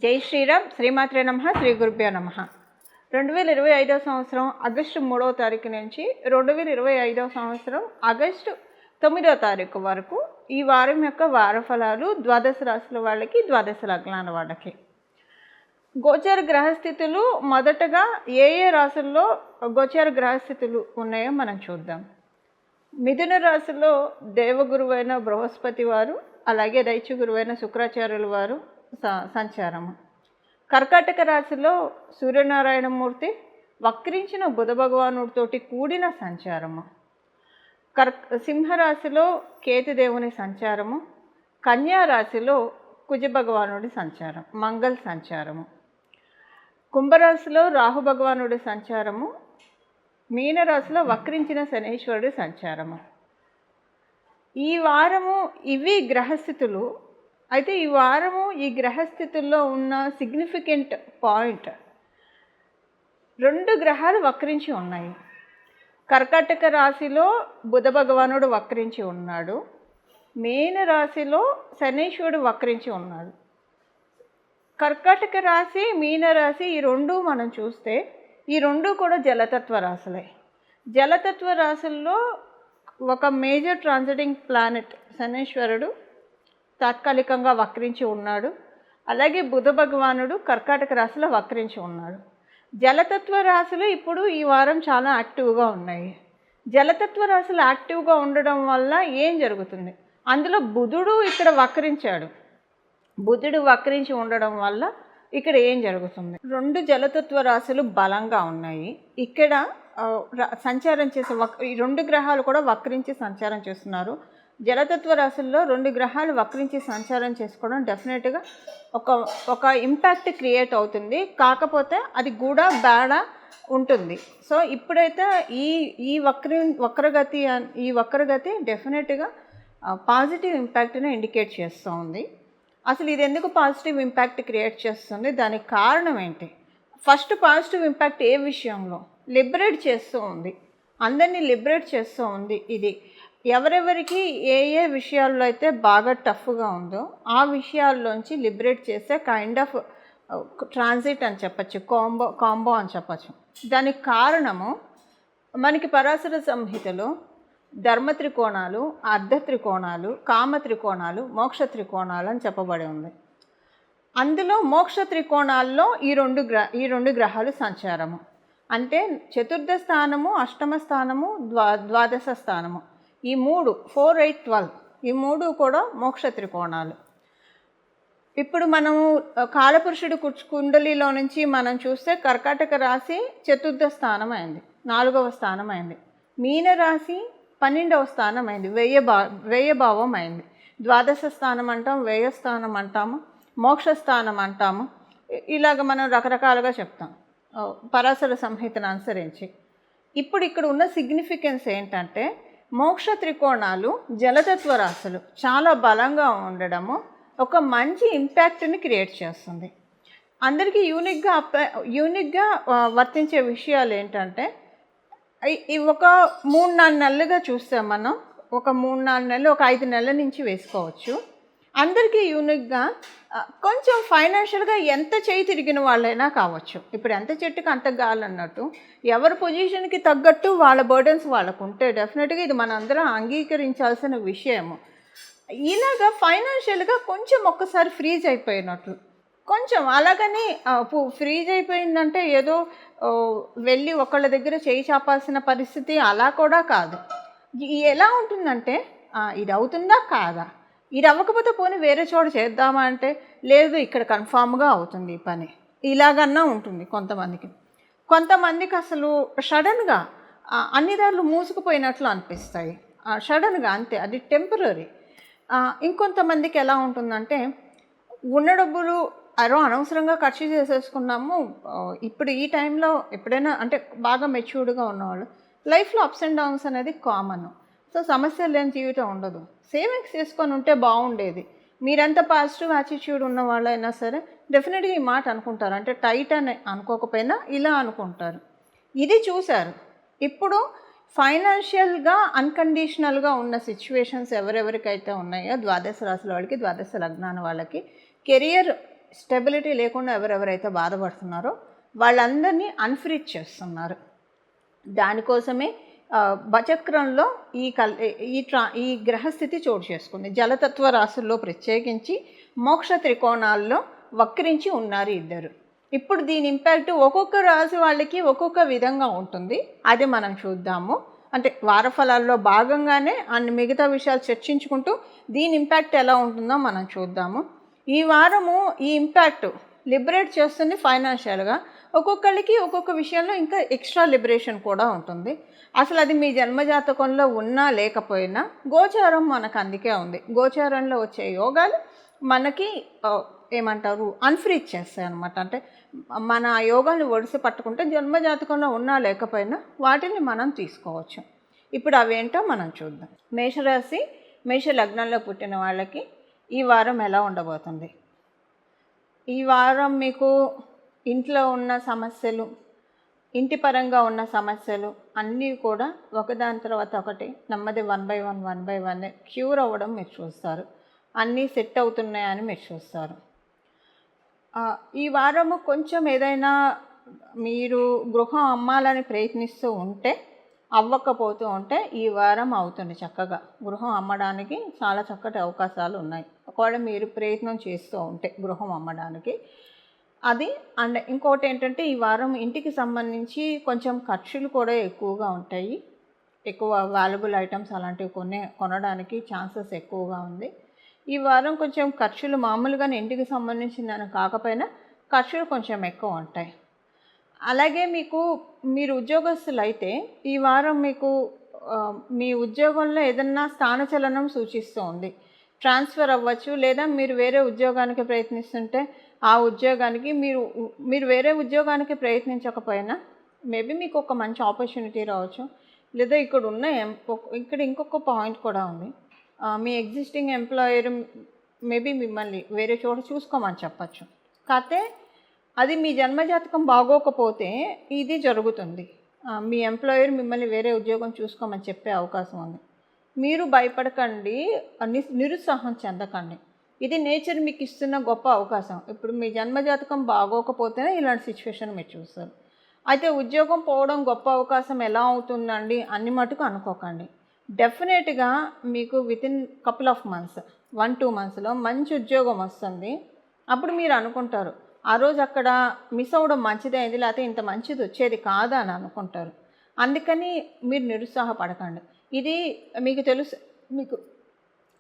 జై శ్రీరామ్. శ్రీమాత్రే నమః. శ్రీ గురుభ్యో నమః. 2025 సంవత్సరం ఆగస్టు 3వ తారీఖు నుంచి 2025 సంవత్సరం ఆగస్టు 9వ తారీఖు వరకు ఈ వారం యొక్క వార ఫలాలు ద్వాదశ రాశుల వాళ్ళకి, ద్వాదశ లగ్నాల వాళ్ళకి. గోచర గ్రహస్థితులు మొదటగా ఏ రాశుల్లో గోచర గ్రహస్థితులు ఉన్నాయో మనం చూద్దాం. మిథున రాశిలో దేవగురువైన బృహస్పతి వారు, అలాగే దైత్య గురువైన శుక్రాచార్యుల వారు సంచారము. కర్కాటక రాశిలో సూర్యనారాయణమూర్తి వక్రించిన బుధ భగవానుడితోటి కూడిన సంచారము. సింహరాశిలో కేతుదేవుని సంచారము. కన్యా రాశిలో కుజ భగవానుడి సంచారం, మంగళ సంచారము. కుంభరాశిలో రాహు భగవానుడి సంచారము. మీనరాశిలో వక్రించిన శనీశ్వరుడి సంచారము. ఈ వారము ఇవి గ్రహస్థితులు. అయితే ఈ వారము ఈ గ్రహస్థితుల్లో ఉన్న సిగ్నిఫికెంట్ పాయింట్, 2 గ్రహాలు వక్రించి ఉన్నాయి. కర్కాటక రాశిలో బుధ భగవానుడు వక్రించి ఉన్నాడు. మీన రాశిలో శనీశ్వరుడు వక్రించి ఉన్నాడు. కర్కాటక రాశి, మీన రాశి ఈ 2 మనం చూస్తే ఈ 2 కూడా జలతత్వ రాశులే. జలతత్వ రాశుల్లో ఒక మేజర్ ట్రాన్సిటింగ్ ప్లానెట్ శనీశ్వరుడు తాత్కాలికంగా వక్రించి ఉన్నాడు. అలాగే బుధ భగవానుడు కర్కాటక రాశిలో వక్రించి ఉన్నాడు. జలతత్వ రాశులు ఇప్పుడు ఈ వారం చాలా యాక్టివ్గా ఉన్నాయి. జలతత్వ రాశులు యాక్టివ్గా ఉండడం వల్ల ఏం జరుగుతుంది? అందులో బుధుడు ఇక్కడ వక్రించాడు. బుధుడు వక్రించి ఉండడం వల్ల ఇక్కడ ఏం జరుగుతుంది? 2 జలతత్వ రాశులు బలంగా ఉన్నాయి. ఇక్కడ సంచారం చేసే ఈ 2 గ్రహాలు కూడా వక్రించి సంచారం చేస్తున్నారు. జలతత్వ రాశుల్లో 2 గ్రహాలు వక్రించి సంచారం చేసుకోవడం డెఫినెట్గా ఒక ఇంపాక్ట్ క్రియేట్ అవుతుంది. కాకపోతే అది కూడా బేడా ఉంటుంది. సో ఇప్పుడైతే ఈ వక్రగతి డెఫినెట్గా పాజిటివ్ ఇంపాక్ట్ని ఇండికేట్ చేస్తూ ఉంది. అసలు ఇది ఎందుకు పాజిటివ్ ఇంపాక్ట్ క్రియేట్ చేస్తుంది? దానికి కారణం ఏంటి? ఫస్ట్ పాజిటివ్ ఇంపాక్ట్ ఏ విషయంలో? లిబరేట్ చేస్తూ ఉంది, అందరినీ లిబరేట్ చేస్తూ ఉంది. ఇది ఎవరెవరికి ఏ విషయాల్లో అయితే బాగా టఫ్గా ఉందో ఆ విషయాల్లోంచి లిబరేట్ చేసే కైండ్ ఆఫ్ ట్రాన్సిట్ అని చెప్పచ్చు, కాంబో అని చెప్పచ్చు. దానికి కారణము మనకి పరాశర సంహితలో ధర్మ త్రికోణాలు, అర్ధ త్రికోణాలు, కామ త్రికోణాలు, మోక్ష త్రికోణాలు అని చెప్పబడి ఉంది. అందులో మోక్ష త్రికోణాల్లో ఈ 2 గ్రహాలు సంచారము. అంటే చతుర్థ స్థానము, అష్టమ స్థానము, ద్వాదశ స్థానము, ఈ 3 4, 8, 12 ఈ 3 కూడా మోక్ష త్రికోణాలు. ఇప్పుడు మనము కాలపురుషుడి కుండలిలో నుంచి మనం చూస్తే కర్కాటక రాశి చతుర్థ స్థానం అయింది, 4వ స్థానం అయింది. మీన రాశి 12వ స్థానం అయింది, వ్యయభావం అయింది. ద్వాదశ స్థానం అంటాం, వ్యయస్థానం అంటాము, మోక్షస్థానం అంటాము. ఇలాగ మనం రకరకాలుగా చెప్తాం పరాశర సంహితను అనుసరించి. ఇప్పుడు ఇక్కడ ఉన్న సిగ్నిఫికెన్స్ ఏంటంటే మోక్ష త్రికోణాలు జలతత్వ రాశులు చాలా బలంగా ఉండడము ఒక మంచి ఇంపాక్ట్ని క్రియేట్ చేస్తుంది. అందరికీ యూనిక్గా వర్తించే విషయాలు ఏంటంటే ఒక 3-4 నెలలుగా చూస్తే మనం ఒక 3-4 నెలలు, ఒక 5 నెలల నుంచి వేసుకోవచ్చు. అందరికీ యూనిక్గా కొంచెం ఫైనాన్షియల్గా ఎంత చేయి తిరిగిన వాళ్ళైనా కావచ్చు. ఇప్పుడు ఎంత చెట్టుకి అంత గాలి అన్నట్టు ఎవరి పొజిషన్కి తగ్గట్టు వాళ్ళ బర్డెన్స్ వాళ్ళకు ఉంటే డెఫినెట్గా ఇది మనందరం అంగీకరించాల్సిన విషయము. ఇలాగా ఫైనాన్షియల్గా కొంచెం ఒక్కసారి ఫ్రీజ్ అయిపోయినట్లు, కొంచెం అలాగని ఫ్రీజ్ అయిపోయిందంటే ఏదో వెళ్ళి ఒకళ్ళ దగ్గర చేయి చాపాల్సిన పరిస్థితి అలా కూడా కాదు. ఎలా ఉంటుందంటే ఇది అవుతుందా కాదా, ఇది అవ్వకపోతే పోనీ వేరే చోట చేద్దామా అంటే లేదు ఇక్కడ కన్ఫామ్గా అవుతుంది ఈ పని, ఇలాగన్నా ఉంటుంది కొంతమందికి అసలు సడన్గా అన్ని దారులు మూసుకుపోయినట్లు అనిపిస్తాయి, సడన్గా అంతే, అది టెంపరీ. ఇంకొంతమందికి ఎలా ఉంటుందంటే ఉన్న డబ్బులు అనవసరంగా ఖర్చు చేసేసుకున్నాము. ఇప్పుడు ఈ టైంలో ఎప్పుడైనా అంటే బాగా మెచ్యూర్డ్గా ఉన్నవాళ్ళు లైఫ్లో అప్స్ అండ్ డౌన్స్ అనేది కామన్. సో సమస్య లేని జీవితం ఉండదు. సేవింగ్స్ చేసుకొని ఉంటే బాగుండేది. మీరెంత పాజిటివ్ యాటిట్యూడ్ ఉన్న వాళ్ళైనా సరే డెఫినెట్గా ఈ మాట అనుకుంటారు. అంటే టైట్ అని అనుకోకపోయినా ఇలా అనుకుంటారు. ఇది చూశారు. ఇప్పుడు ఫైనాన్షియల్గా అన్కండిషనల్గా ఉన్న సిచ్యువేషన్స్ ఎవరెవరికైతే ఉన్నాయో ద్వాదశ రాశుల వాళ్ళకి, ద్వాదశ లగ్నాల వాళ్ళకి కెరియర్ స్టెబిలిటీ లేకుండా ఎవరెవరైతే బాధపడుతున్నారో వాళ్ళందరినీ అన్ఫ్రీజ్ చేస్తున్నారు. దానికోసమే బచక్రంలో ఈ గ్రహస్థితి చోటు చేసుకుంది. జలతత్వ రాశుల్లో ప్రత్యేకించి మోక్ష త్రికోణాల్లో వక్రించి ఉన్నారు ఇద్దరు. ఇప్పుడు దీని ఇంపాక్ట్ ఒక్కొక్క రాశి వాళ్ళకి ఒక్కొక్క విధంగా ఉంటుంది. అది మనం చూద్దాము. అంటే వారఫలాల్లో భాగంగానే అన్ని మిగతా విషయాలు చర్చించుకుంటూ దీని ఇంపాక్ట్ ఎలా ఉంటుందో మనం చూద్దాము. ఈ వారము ఈ ఇంపాక్ట్ లిబరేట్ చేస్తుంది ఫైనాన్షియల్గా. ఒక్కొక్కరికి ఒక్కొక్క విషయంలో ఇంకా ఎక్స్ట్రా లిబరేషన్ కూడా ఉంటుంది. అసలు అది మీ జన్మజాతకంలో ఉన్నా లేకపోయినా గోచారం మనకు అందుకే ఉంది. గోచారంలో వచ్చే యోగాలు మనకి ఏమంటారు అన్ఫ్రీజ్ చేస్తాయి అన్నమాట. అంటే మన యోగాన్ని ఒడిసి పట్టుకుంటే జన్మజాతకంలో ఉన్నా లేకపోయినా వాటిని మనం తీసుకోవచ్చు. ఇప్పుడు అవేంటో మనం చూద్దాం. మేషరాశి మేష లగ్నంలో పుట్టిన వాళ్ళకి ఈ వారం ఎలా ఉండబోతుంది? ఈ వారం మీకు ఇంట్లో ఉన్న సమస్యలు, ఇంటి పరంగా ఉన్న సమస్యలు అన్నీ కూడా ఒకదాని తర్వాత ఒకటి నెమ్మది 1 by 1 క్యూర్ అవ్వడం మీరు చూస్తారు. అన్నీ సెట్ అవుతున్నాయని మీరు చూస్తారు. ఈ వారము కొంచెం ఏదైనా మీరు గృహం అమ్మాలని ప్రయత్నిస్తూ ఉంటే, అవ్వకపోతూ ఉంటే ఈ వారం అవుతుంది. చక్కగా గృహం అమ్మడానికి చాలా చక్కటి అవకాశాలు ఉన్నాయి. ఒకవేళ మీరు ప్రయత్నం చేస్తూ ఉంటే గృహం అమ్మడానికి అది. అండ్ ఇంకోటి ఏంటంటే ఈ వారం ఇంటికి సంబంధించి కొంచెం ఖర్చులు కూడా ఎక్కువగా ఉంటాయి. ఎక్కువ వాల్యుబుల్ ఐటమ్స్ అలాంటివి కొనడానికి ఛాన్సెస్ ఎక్కువగా ఉంది. ఈ వారం కొంచెం ఖర్చులు మామూలుగానే ఇంటికి సంబంధించిందని కాకపోయినా ఖర్చులు కొంచెం ఎక్కువ ఉంటాయి. అలాగే మీరు ఉద్యోగస్తులు అయితే ఈ వారం మీకు మీ ఉద్యోగంలో ఏదన్నా స్థానచలనం సూచిస్తూ ఉంది. ట్రాన్స్ఫర్ అవ్వచ్చు, లేదా మీరు వేరే ఉద్యోగానికి ప్రయత్నిస్తుంటే ఆ ఉద్యోగానికి మీరు వేరే ఉద్యోగానికి ప్రయత్నించకపోయినా మేబీ మీకు ఒక మంచి ఆపర్చునిటీ రావచ్చు. లేదా ఇక్కడ ఇంకొక పాయింట్ కూడా ఉంది. మీ ఎగ్జిస్టింగ్ ఎంప్లాయర్ మేబీ మిమ్మల్ని వేరే చోట చూసుకోమని చెప్పచ్చు. కాకపోతే అది మీ జన్మజాతకం బాగోకపోతే ఇది జరుగుతుంది. మీ ఎంప్లాయర్ మిమ్మల్ని వేరే ఉద్యోగం చూసుకోమని చెప్పే అవకాశం ఉంది. మీరు భయపడకండి, నిరుత్సాహం చెందకండి. ఇది నేచర్ మీకు ఇస్తున్న గొప్ప అవకాశం. ఇప్పుడు మీ జన్మజాతకం బాగోకపోతేనే ఇలాంటి సిచ్యువేషన్ మీరు చూస్తారు. అయితే ఉద్యోగం పోవడం గొప్ప అవకాశం ఎలా అవుతుందండి అన్ని మటుకు అనుకోకండి. డెఫినెట్గా మీకు వితిన్ కపుల్ ఆఫ్ మంత్స్ 1-2 మంత్స్లో మంచి ఉద్యోగం వస్తుంది. అప్పుడు మీరు అనుకుంటారు ఆ రోజు అక్కడ మిస్ అవ్వడం మంచిదైంది, లేకపోతే ఇంత మంచిది వచ్చేది కాదా అని అనుకుంటారు. అందుకని మీరు నిరుత్సాహపడకండి. ఇది మీకు తెలుసు, మీకు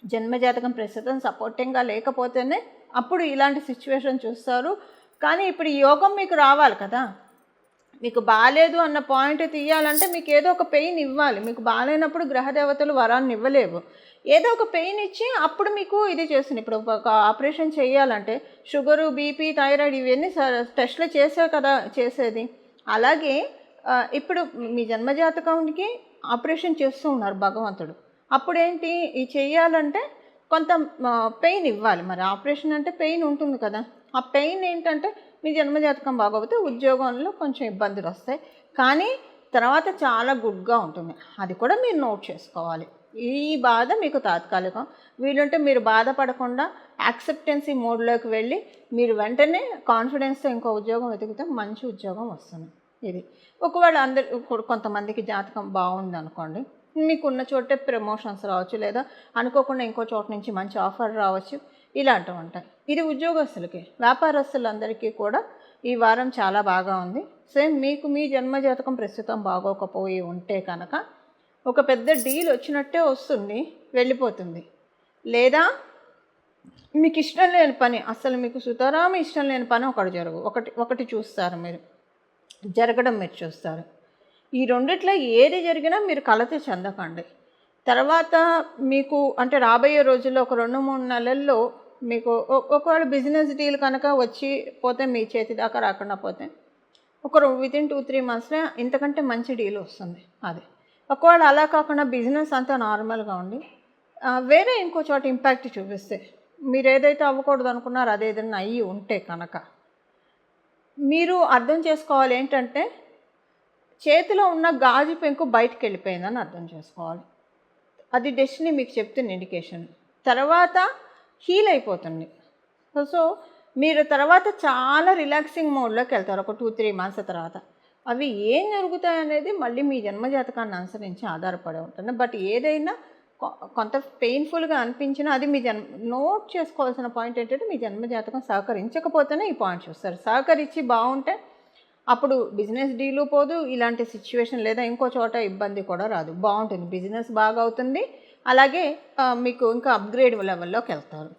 జన్మజాతకం ప్రస్తుతం సపోర్టింగ్గా లేకపోతేనే అప్పుడు ఇలాంటి సిచ్యువేషన్ చూస్తారు. కానీ ఇప్పుడు ఈ యోగం మీకు రావాలి కదా. మీకు బాగాలేదు అన్న పాయింట్ తీయాలంటే మీకు ఏదో ఒక పెయిన్ ఇవ్వాలి. మీకు బాగాలేనప్పుడు గ్రహదేవతలు వరాన్ని ఇవ్వలేవు. ఏదో ఒక పెయిన్ ఇచ్చి అప్పుడు మీకు ఇది చేస్తుంది. ఇప్పుడు ఒక ఆపరేషన్ చేయాలంటే షుగరు, బీపీ, థైరాయిడ్ ఇవన్నీ టెస్ట్లు చేసే కదా చేసేది. అలాగే ఇప్పుడు మీ జన్మజాతకానికి ఆపరేషన్ చేస్తూ ఉన్నారు భగవంతుడు. అప్పుడేంటి ఈ చేయాలంటే కొంత పెయిన్ ఇవ్వాలి. మరి ఆపరేషన్ అంటే పెయిన్ ఉంటుంది కదా. ఆ పెయిన్ ఏంటంటే మీ జన్మజాతకం బాగోకపోతే ఉద్యోగంలో కొంచెం ఇబ్బందులు వస్తాయి, కానీ తర్వాత చాలా గుడ్గా ఉంటుంది. అది కూడా మీరు నోట్ చేసుకోవాలి. ఈ బాధ మీకు తాత్కాలికం. వీలుంటే మీరు బాధపడకుండా యాక్సెప్టెన్సీ మోడ్లోకి వెళ్ళి మీరు వెంటనే కాన్ఫిడెన్స్తో ఇంకో ఉద్యోగం వెతికితే మంచి ఉద్యోగం వస్తుంది. ఇది ఒకవేళ కొంతమందికి జాతకం బాగుంది అనుకోండి, మీకున్న చోటే ప్రమోషన్స్ రావచ్చు, లేదా అనుకోకుండా ఇంకో చోట నుంచి మంచి ఆఫర్ రావచ్చు. ఇలాంటివి ఉంటాయి. ఇది ఉద్యోగస్తులకి. వ్యాపారస్తులందరికీ కూడా ఈ వారం చాలా బాగా ఉంది. సేమ్ మీకు మీ జన్మజాతకం ప్రస్తుతం బాగోకపోయి ఉంటే కనుక ఒక పెద్ద డీల్ వచ్చినట్టే వస్తుంది, వెళ్ళిపోతుంది. లేదా మీకు ఇష్టం లేని పని, అసలు మీకు సుతరాము ఇష్టం లేని పని ఒకటి చూస్తారు, మీరు జరగడం మీరు చూస్తారు. ఈ రెండిట్లో ఏది జరిగినా మీరు కలత చెందకండి. తర్వాత మీకు అంటే రాబోయే రోజుల్లో ఒక 2-3 నెలల్లో మీకు ఒకవేళ బిజినెస్ డీల్ కనుక వచ్చి పోతే మీ చేతి దాకా రాకుండా పోతే వితిన్ 2-3 మంత్స్లో ఇంతకంటే మంచి డీల్ వస్తుంది. అది ఒకవేళ అలా కాకుండా బిజినెస్ అంతా నార్మల్గా ఉండి వేరే ఇంకో చోట ఇంపాక్ట్ చూపిస్తే, మీరు ఏదైతే అవ్వకూడదు అనుకున్నారో అదేదైనా అయ్యి ఉంటే కనుక మీరు అర్థం చేసుకోవాలి ఏంటంటే చేతిలో ఉన్న గాజు పెంకు బయటకు వెళ్ళిపోయిందని అర్థం చేసుకోవాలి. అది డెస్టినీ మీకు చెప్తున్న ఇండికేషన్. తర్వాత హీల్ అయిపోతుంది. సో మీరు తర్వాత చాలా రిలాక్సింగ్ మోడ్లోకి వెళ్తారు ఒక 2-3 మంత్స్ తర్వాత. అవి ఏం జరుగుతాయనేది మళ్ళీ మీ జన్మజాతకాన్ని అనుసరించి ఆధారపడి ఉంటుంది. బట్ ఏదైనా కొంత పెయిన్ఫుల్గా అనిపించినా అది మీ నోట్ చేసుకోవాల్సిన పాయింట్ ఏంటంటే మీ జన్మజాతకం సహకరించకపోతేనే ఈ పాయింట్ చూస్తారు. సహకరించి బాగుంటే అప్పుడు బిజినెస్ డీలు పోదు, ఇలాంటి సిచ్యువేషన్ లేదా ఇంకో చోట ఇబ్బంది కూడా రాదు, బాగుంటుంది, బిజినెస్ బాగా అవుతుంది. అలాగే మీకు ఇంకా అప్గ్రేడ్ లెవెల్లోకి వెళ్తారు.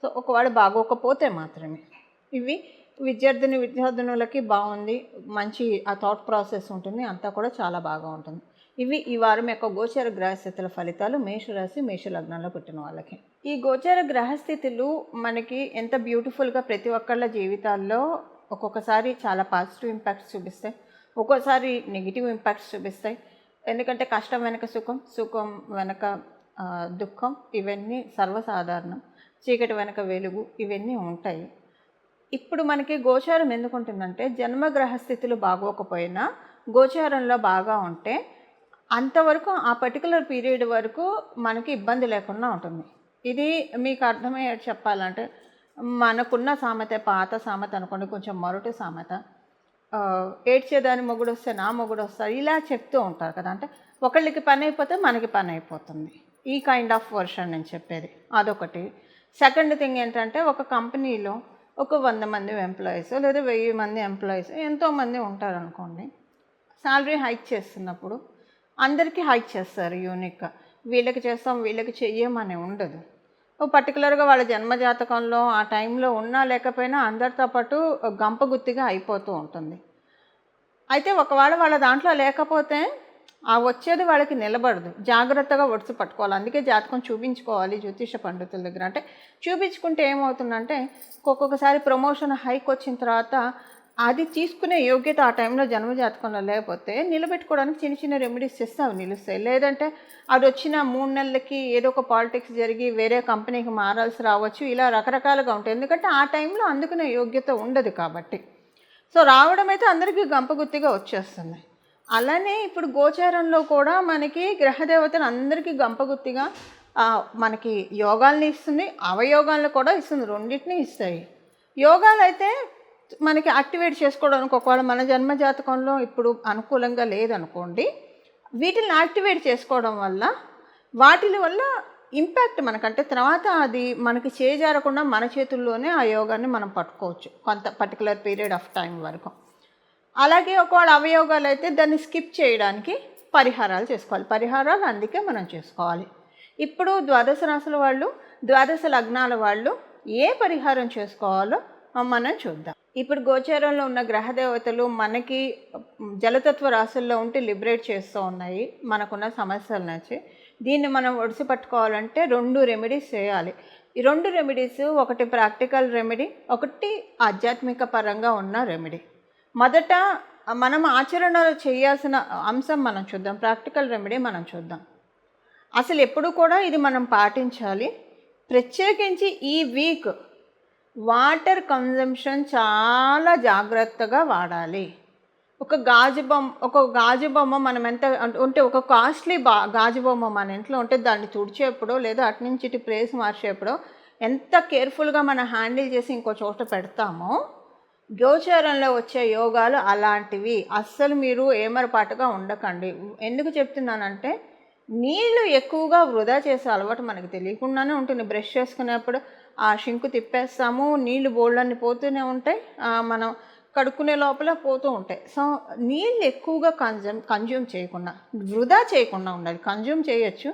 సో ఒకవేళ బాగోకపోతే మాత్రమే ఇవి విద్యార్థినులకి బాగుంది, మంచి ఆ థాట్ ప్రాసెస్ ఉంటుంది, అంతా కూడా చాలా బాగా ఉంటుంది. ఇవి ఈ వారం యొక్క గోచర గ్రహస్థితుల ఫలితాలు మేషరాశి మేషలగ్నంలో పుట్టిన వాళ్ళకి. ఈ గోచర గ్రహస్థితులు మనకి ఎంత బ్యూటిఫుల్గా ప్రతి ఒక్కళ్ళ జీవితాల్లో ఒక్కొక్కసారి చాలా పాజిటివ్ ఇంపాక్ట్స్ చూపిస్తాయి, ఒక్కోసారి నెగిటివ్ ఇంపాక్ట్స్ చూపిస్తాయి. ఎందుకంటే కష్టం వెనక సుఖం, సుఖం వెనక దుఃఖం, ఇవన్నీ సర్వసాధారణం. చీకటి వెనక వెలుగు, ఇవన్నీ ఉంటాయి. ఇప్పుడు మనకి గోచారం ఎందుకుంటుందంటే జన్మగ్రహ స్థితులు బాగోకపోయినా గోచారంలో బాగా ఉంటే అంతవరకు ఆ పర్టికులర్ పీరియడ్ వరకు మనకి ఇబ్బంది లేకుండా ఉంటుంది. ఇది మీకు అర్థమయ్యేది చెప్పాలంటే మనకున్న సామెత, పాత సామెత అనుకోండి, కొంచెం మొరటు సామెత, ఏడ్చేదాని మొగుడు వస్తే నా మొగుడు వస్తారు, ఇలా చెప్తూ ఉంటారు కదా. అంటే ఒకళ్ళకి పని అయిపోతే మనకి పని అయిపోతుంది, ఈ కైండ్ ఆఫ్ వర్షన్ నేను చెప్పేది అదొకటి. సెకండ్ థింగ్ ఏంటంటే ఒక కంపెనీలో ఒక 100 మంది ఎంప్లాయీస్ లేదా 1000 మంది ఎంప్లాయీస్ ఎంతోమంది ఉంటారనుకోండి. శాలరీ హైక్ చేస్తున్నప్పుడు అందరికీ హైక్ చేస్తారు యూనిక్గా, వీళ్ళకి చేస్తాం వీళ్ళకి చెయ్యమని ఉండదు. పర్టికులర్గా వాళ్ళ జన్మజాతకంలో ఆ టైంలో ఉన్నా లేకపోయినా అందరితో పాటు గంపగుత్తిగా అయిపోతూ ఉంటుంది. అయితే ఒకవేళ వాళ్ళ దాంట్లో లేకపోతే ఆ వచ్చేది వాళ్ళకి నిలబడదు, జాగ్రత్తగా ఒడిసి పట్టుకోవాలి. అందుకే జాతకం చూపించుకోవాలి జ్యోతిష పండితుల దగ్గర. అంటే చూపించుకుంటే ఏమవుతుందంటే ఒక్కొక్కసారి ప్రమోషన్ హైక్ వచ్చిన తర్వాత అది తీసుకునే యోగ్యత ఆ టైంలో జన్మజాతకంలో లేకపోతే నిలబెట్టుకోవడానికి చిన్న చిన్న రెమెడీస్ చేస్తే అవి నిలుస్తాయి. లేదంటే అది వచ్చిన 3 నెలలకి ఏదో ఒక పాలిటిక్స్ జరిగి వేరే కంపెనీకి మారాల్సి రావచ్చు, ఇలా రకరకాలుగా ఉంటాయి. ఎందుకంటే ఆ టైంలో అందుకునే యోగ్యత ఉండదు కాబట్టి. సో రావడం అయితే అందరికీ గంపగుత్తిగా వచ్చేస్తుంది. అలానే ఇప్పుడు గోచారంలో కూడా మనకి గ్రహదేవతలు అందరికీ గంపగుత్తిగా మనకి యోగాల్ని ఇస్తుంది, అవయోగాలను కూడా ఇస్తుంది, రెండింటినీ ఇస్తాయి. యోగాలు అయితే మనకి యాక్టివేట్ చేసుకోవడానికి ఒకవేళ మన జన్మజాతకంలో ఇప్పుడు అనుకూలంగా లేదనుకోండి, వీటిని యాక్టివేట్ చేసుకోవడం వల్ల వాటి వల్ల ఇంపాక్ట్ మనకంటే తర్వాత అది మనకి చేజారకుండా మన చేతుల్లోనే ఆ యోగాన్ని మనం పట్టుకోవచ్చు కొంత పర్టికులర్ పీరియడ్ ఆఫ్ టైం వరకు. అలాగే ఒకవేళ అవయోగాలు అయితే దాన్ని స్కిప్ చేయడానికి పరిహారాలు చేసుకోవాలి. పరిహారాలు అందుకే మనం చేసుకోవాలి. ఇప్పుడు ద్వాదశ రాశుల వాళ్ళు, ద్వాదశ లగ్నాల వాళ్ళు ఏ పరిహారం చేసుకోవాలో మనం చూద్దాం. ఇప్పుడు గోచారంలో ఉన్న గ్రహదేవతలు మనకి జలతత్వ రాశుల్లో ఉంటే లిబరేట్ చేస్తూ ఉన్నాయి మనకున్న సమస్యల నుంచి. దీన్ని మనం ఒడిసి పట్టుకోవాలంటే 2 రెమెడీస్ చేయాలి. ఈ 2 రెమెడీస్, ఒకటి ప్రాక్టికల్ రెమెడీ, ఒకటి ఆధ్యాత్మిక పరంగా ఉన్న రెమెడీ. మొదట మనం ఆచరణలో చేయాల్సిన అంశం మనం చూద్దాం, ప్రాక్టికల్ రెమెడీ మనం చూద్దాం. అసలు ఎప్పుడు కూడా ఇది మనం పాటించాలి. ప్రత్యేకించి ఈ వీక్ వాటర్ కన్జంప్షన్ చాలా జాగ్రత్తగా వాడాలి. ఒక గాజు బొమ్మ మనం ఎంత ఉంటే ఒక కాస్ట్లీ గాజు బొమ్మ మన ఇంట్లో ఉంటే దాన్ని తుడిచేప్పుడో లేదా అటు నుంచి ఇటు ప్లేస్ మార్చేప్పుడో ఎంత కేర్ఫుల్గా మనం హ్యాండిల్ చేసి ఇంకో చోట పెడతామో, గోచారంలో వచ్చే యోగాలు అలాంటివి. అస్సలు మీరు ఏమరపాటుగా ఉండకండి. ఎందుకు చెప్తున్నానంటే నీళ్లు ఎక్కువగా వృధా చేసే అలవాటు మనకు తెలియకుండానే ఉంటుంది. బ్రష్ చేసుకునేప్పుడు ఆ షింకు తిప్పేస్తాము, నీళ్లు బోళ్ళన్నీ పోతూనే ఉంటాయి, మనం కడుక్కునే లోపల పోతూ ఉంటాయి. సో నీళ్ళు ఎక్కువగా కన్జ్యూమ్ చేయకుండా, వృధా చేయకుండా ఉండాలి. కన్జ్యూమ్ చేయొచ్చు,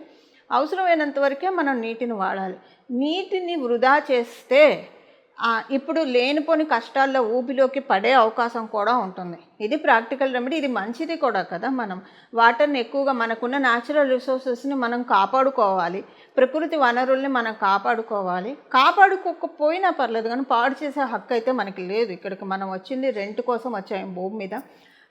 అవసరమైనంత వరకే మనం నీటిని వాడాలి. నీటిని వృధా చేస్తే ఇప్పుడు లేనిపోని కష్టాల్లో ఊపిలోకి పడే అవకాశం కూడా ఉంటుంది. ఇది ప్రాక్టికల్ రెమెడీ, ఇది మంచిది కూడా కదా. మనం వాటర్ని ఎక్కువగా, మనకున్న న్యాచురల్ రిసోర్సెస్ని మనం కాపాడుకోవాలి, ప్రకృతి వనరుల్ని మనం కాపాడుకోవాలి. కాపాడుకోకపోయినా పర్లేదు కానీ పాడు చేసే హక్కు అయితే మనకి లేదు. ఇక్కడికి మనం వచ్చింది రెంట్ కోసం వచ్చాము భూమి మీద.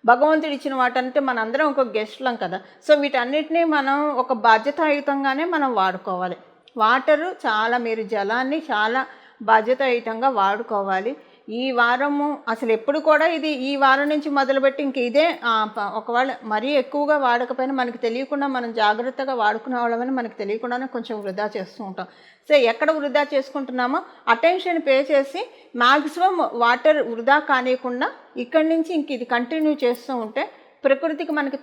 భగవంతుడు ఇచ్చిన వాటంటే మనందరం ఒక గెస్ట్లం కదా. సో వీటన్నిటినీ మనం ఒక బాధ్యతాయుతంగానే మనం వాడుకోవాలి. వాటరు చాలా, మీరు జలాన్ని చాలా బాధ్యతాయుతంగా వాడుకోవాలి. ఈ వారము అసలు ఎప్పుడు కూడా ఇది ఈ వారం నుంచి మొదలుపెట్టి ఇంక ఇదే ఒకవేళ మరీ ఎక్కువగా వాడకపోయినా మనకి తెలియకుండా మనం జాగ్రత్తగా వాడుకునే వాళ్ళమని మనకి తెలియకుండానే కొంచెం వృధా చేస్తూ ఉంటాం. సో ఎక్కడ వృధా చేసుకుంటున్నామో అటెన్షన్ పే చేసి మ్యాక్సిమం వాటర్ వృధా కానియకుండా ఇక్కడి నుంచి ఇంక ఇది కంటిన్యూ చేస్తూ ఉంటే ప్రకృతికి మనకి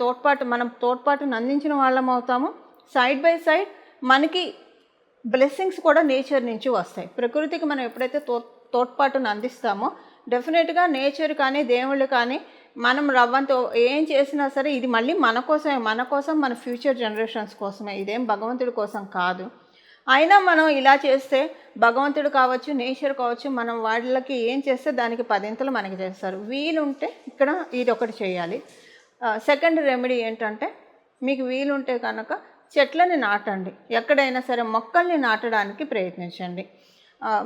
మనం తోడ్పాటును అందించిన వాళ్ళం అవుతాము. సైడ్ బై సైడ్ మనకి బ్లెస్సింగ్స్ కూడా నేచర్ నుంచి వస్తాయి. ప్రకృతికి మనం ఎప్పుడైతే తోడ్పాటును అందిస్తామో డెఫినెట్గా నేచర్ కానీ దేవుళ్ళు కానీ మనం రవ్వంతో ఏం చేసినా సరే ఇది మళ్ళీ మన కోసం మన ఫ్యూచర్ జనరేషన్స్ కోసమే, ఇదేం భగవంతుడి కోసం కాదు. అయినా మనం ఇలా చేస్తే భగవంతుడు కావచ్చు, నేచర్ కావచ్చు, మనం వాళ్ళకి ఏం చేస్తే దానికి 10 ఇంతలు మనకి చేస్తారు. వీలుంటే ఇక్కడ ఇది ఒకటి చేయాలి. సెకండ్ రెమెడీ ఏంటంటే మీకు వీలుంటే కనుక చెట్లని నాటండి. ఎక్కడైనా సరే మొక్కల్ని నాటడానికి ప్రయత్నించండి.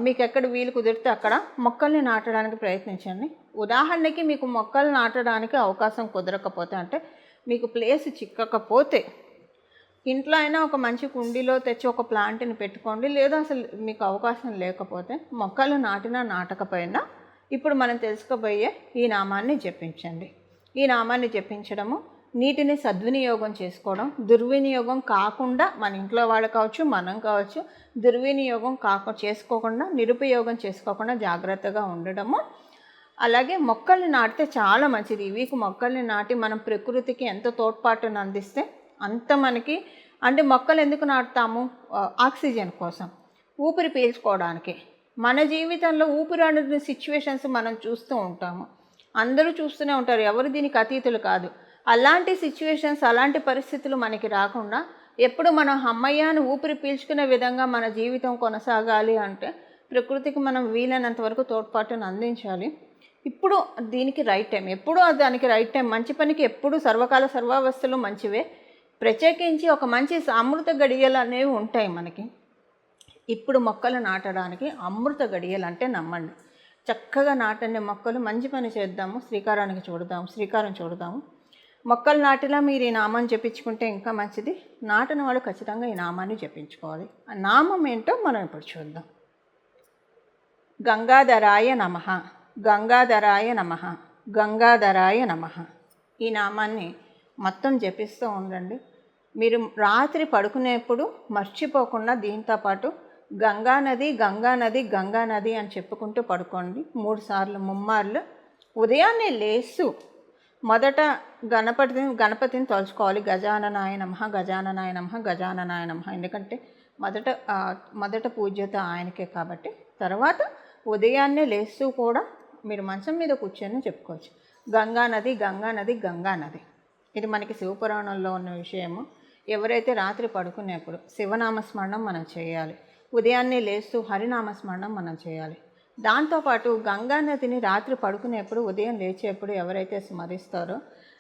మీకు ఎక్కడ వీలు కుదిరితే అక్కడ మొక్కల్ని నాటడానికి ప్రయత్నించండి. ఉదాహరణకి మీకు మొక్కలు నాటడానికి అవకాశం కుదరకపోతే, అంటే మీకు ప్లేస్ చిక్కకపోతే ఇంట్లో అయినా ఒక మంచి కుండీలో తెచ్చి ఒక ప్లాంట్ని పెట్టుకోండి. లేదా అసలు మీకు అవకాశం లేకపోతే మొక్కలు నాటినా నాటకపోయినా ఇప్పుడు మనం తెలుసుకోబోయే ఈ నామాన్ని జపించండి. ఈ నామాన్ని జపించడము నీటిని సద్వినియోగం చేసుకోవడం, దుర్వినియోగం కాకుండా మన ఇంట్లో వాళ్ళు కావచ్చు, మనం కావచ్చు, దుర్వినియోగం చేసుకోకుండా, నిరుపయోగం చేసుకోకుండా జాగ్రత్తగా ఉండడము. అలాగే మొక్కల్ని నాటితే చాలా మంచిది. ఈ వీక్ మొక్కల్ని నాటి మనం ప్రకృతికి ఎంత తోడ్పాటును అందిస్తే అంత మనకి. అంటే మొక్కలు ఎందుకు నాటుతాము? ఆక్సిజన్ కోసం, ఊపిరి పీల్చుకోవడానికి. మన జీవితంలో ఊపిరాడని సిచ్యువేషన్స్ మనం చూస్తూ ఉంటాము, అందరూ చూస్తూనే ఉంటారు, ఎవరు దీనికి అతీతులు కాదు. అలాంటి సిచ్యువేషన్స్, అలాంటి పరిస్థితులు మనకి రాకుండా ఎప్పుడు మనం అమ్మయ్యాన్ని ఊపిరి పీల్చుకునే విధంగా మన జీవితం కొనసాగాలి అంటే ప్రకృతికి మనం వీలైనంత వరకు తోడ్పాటును అందించాలి. ఇప్పుడు దీనికి రైట్ టైం, ఎప్పుడూ దానికి రైట్ టైం. మంచి పనికి ఎప్పుడు సర్వకాల సర్వావస్థలు మంచివే. ప్రత్యేకించి ఒక మంచి అమృత గడియలు అనేవి ఉంటాయి మనకి. ఇప్పుడు మొక్కలు నాటడానికి అమృత గడియలు అంటే నమ్మండి. చక్కగా నాటండి మొక్కలు, మంచి పని చేద్దాము, శ్రీకారం చూడదాము. మొక్కలు నాటిలా మీరు ఈ నామాన్ని జపించుకుంటే ఇంకా మంచిది. నాటిన వాళ్ళు ఖచ్చితంగా ఈ నామాన్ని జపించుకోవాలి. ఆ నామం ఏంటో మనం ఇప్పుడు చూద్దాం. గంగాధరాయ నమః, గంగాధరాయ నమః, గంగాధరాయ నమః. ఈ నామాన్ని మొత్తం జపిస్తూ ఉండండి. మీరు రాత్రి పడుకునేప్పుడు మర్చిపోకుండా దీంతో పాటు గంగానది గంగానది గంగానది అని చెప్పుకుంటూ పడుకోండి. 3 సార్లు, ముమ్మార్లు. ఉదయాన్నే లేస్తూ మొదట గణపతిని తలుచుకోవాలి. గజాననాయ నమః, గజాననాయ నమః, గజాననాయ నమః. ఎందుకంటే మొదట పూజ్యత ఆయనకే కాబట్టి. తర్వాత ఉదయాన్నే లేస్తూ కూడా మీరు మంచం మీద కూర్చొని చెప్పుకోవచ్చు, గంగానది గంగానది గంగానది. ఇది మనకి శివపురాణంలో ఉన్న విషయము. ఎవరైతే రాత్రి పడుకునేప్పుడు శివనామస్మరణం మనం చేయాలి, ఉదయాన్నే లేస్తూ హరినామస్మరణం మనం చేయాలి. దాంతోపాటు గంగానదిని రాత్రి పడుకునేప్పుడు, ఉదయం లేచేప్పుడు ఎవరైతే స్మరిస్తారో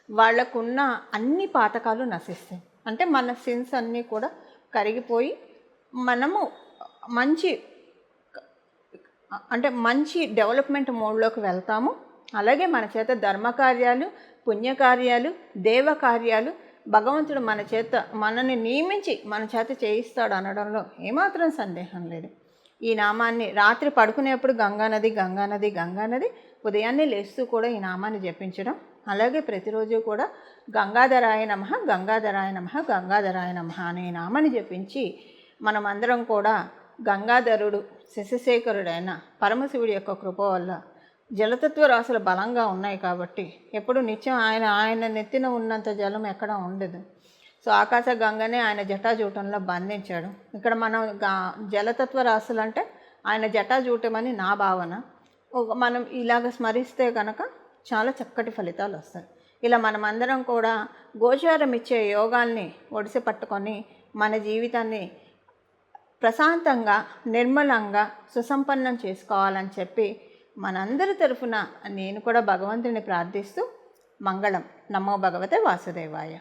వాళ్ళకున్న అన్ని పాతకాలు నశిస్తాయి. అంటే మన సిన్స్ అన్నీ కూడా కరిగిపోయి మనము మంచి డెవలప్మెంట్ మోడ్లోకి వెళ్తాము. అలాగే మన చేత ధర్మకార్యాలు, పుణ్యకార్యాలు, దేవకార్యాలు భగవంతుడు మనని నియమించి మన చేత చేయిస్తాడు అనడంలో ఏమాత్రం సందేహం లేదు. ఈ నామాన్ని రాత్రి పడుకునేప్పుడు గంగానది గంగానది గంగానది, ఉదయాన్నే లేస్తూ కూడా ఈ నామాన్ని జపించడం. అలాగే ప్రతిరోజు కూడా గంగాధరాయ నమః, గంగాధరాయ నమః, గంగాధరాయ నమః అనే నామాన్ని జపించి మనమందరం కూడా గంగాధరుడు శశిశేఖరుడైన పరమశివుడి యొక్క కృప వల్ల జలతత్వ రాశులు బలంగా ఉన్నాయి కాబట్టి ఎప్పుడు నిత్యం ఆయన నెత్తిన ఉన్నంత జలం ఎక్కడ ఉండదు. సో ఆకాశ గంగనే ఆయన జటాజూటంలో బంధించాడు. ఇక్కడ మనం జలతత్వ రాశులు అంటే ఆయన జటాజూటమని నా భావన. మనం ఇలాగ స్మరిస్తే కనుక చాలా చక్కటి ఫలితాలు వస్తాయి. ఇలా మనమందరం కూడా గోచారం ఇచ్చే యోగాల్ని ఒడిసి పట్టుకొని మన జీవితాన్ని ప్రశాంతంగా, నిర్మలంగా, సుసంపన్నం చేసుకోవాలని చెప్పి మనందరి తరఫున నేను కూడా భగవంతుని ప్రార్థిస్తూ మంగళం. నమో భగవతే వాసుదేవాయ.